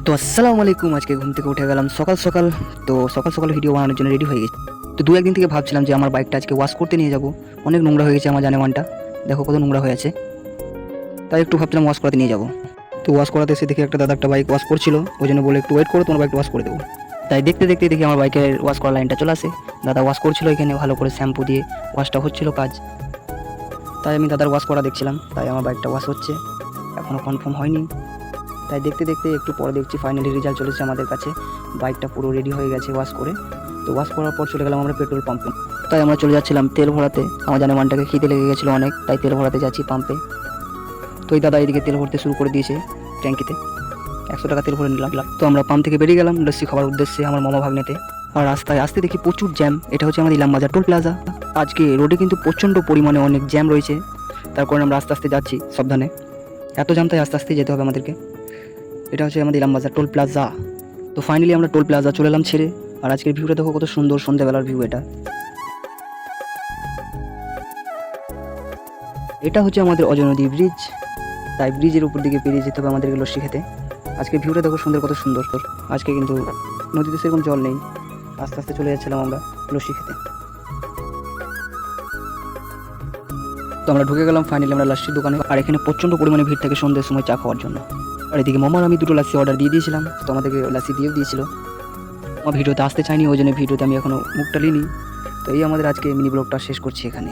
তো আসসালামু আলাইকুম। আজকে ঘুম থেকে উঠে গেলাম সকাল সকাল। তো সকাল সকাল ভিডিও বানানোর জন্য রেডি হয়ে গেছি। তো দু একদিন থেকে ভাবছিলাম যে আমার বাইকটা আজকে ওয়াশ করতে নিয়ে যাব। অনেক নোংরা হয়ে গেছে আমার জানেমানটা, দেখো কত নোংরা হয়ে আছে। তাই একটু ভাবছিলাম ওয়াশ করাতে নিয়ে যাব। তো ওয়াশ করাতে এসে দেখি একটা দাদা একটা বাইক ওয়াশ করছিল, ওই জন্য বলে একটু ওয়েট করো, তোমার বাইকটা ওয়াশ করে দেবো। তাই দেখতে দেখতে দেখি আমার বাইকের ওয়াশ করা লাইনটা চলে আসে। দাদা ওয়াশ করছিল এখানে, ভালো করে শ্যাম্পু দিয়ে ওয়াশটা হচ্ছিল কাজ। তাই আমি দাদার ওয়াশ করা দেখছিলাম, তাই আমার বাইকটা ওয়াশ হচ্ছে, এখনও কনফার্ম হয়নি। তাই দেখতে দেখতে একটু পরে দেখছি ফাইনালি রেজাল্ট চলেছে আমাদের কাছে। বাইকটা পুরো রেডি হয়ে গেছে ওয়াশ করে। তো ওয়াশ করার পর চলে গেলাম আমরা পেট্রোল পাম্পে। তাই আমরা চলে যাচ্ছিলাম তেল ভরাতে। আমার জানেমানটাকে খিদে লেগে গেছিলো অনেক, তাই তেল ভরাতে যাচ্ছি পাম্পে। তো এই দাদা এদিকে তেল ভরতে শুরু করে দিয়েছে ট্যাঙ্কিতে। 100 টাকা তেল ভরে নিলাম। তো আমরা পাম্প থেকে বেরিয়ে গেলাম লস্যি খাওয়ার উদ্দেশ্যে আমার মামা ভাগ্নেতে। আর রাস্তায় আসতে দেখি প্রচুর জ্যাম। এটা হচ্ছে আমাদের ইলাম বাজার টোল প্লাজা। আজকে রোডে কিন্তু প্রচণ্ড পরিমাণে অনেক জ্যাম রয়েছে, তার কারণে আমরা আস্তে আস্তে যাচ্ছি সাবধানে। এত জ্যাম, তাই আস্তে আস্তে যেতে হবে আমাদেরকে। এটা হচ্ছে আমাদের ইলাম বাজার টোল প্লাজা। তো ফাইনালি আমরা টোল প্লাজা চলে এলাম ছেড়ে। আর আজকের ভিউটা দেখো কত সুন্দর, সন্ধ্যাবেলার ভিউ এটা। এটা হচ্ছে আমাদের অজয় নদী ব্রিজ। তাই ব্রিজের উপর দিকে পেরিয়ে যেতে হবে আমাদেরকে লস্যি খেতে। আজকে ভিউটা দেখো সুন্দর, কত সুন্দর। আজকে কিন্তু নদীতে সেরকম জল নেই। আস্তে আস্তে চলে যাচ্ছিলাম আমরা লস্যি খেতে। তো আমরা ঢুকে গেলাম ফাইনালি আমরা লস্যির দোকানে। আর এখানে প্রচণ্ড পরিমাণে ভিড় থাকে সন্ধ্যের সময় চা খাওয়ার জন্য। আর এদিকে মামার আমি দুটো লাসি অর্ডার দিয়ে দিয়েছিলাম, তো আমাদেরকে লাসি দিয়েও দিয়েছিল। আমার ভিডিওতে আসতে চাইনি, ওই জন্য ভিডিওতে আমি এখনও মুখটা নিইনি। তো এই আমাদের আজকে মিনি ব্লগটা শেষ করছি এখানে।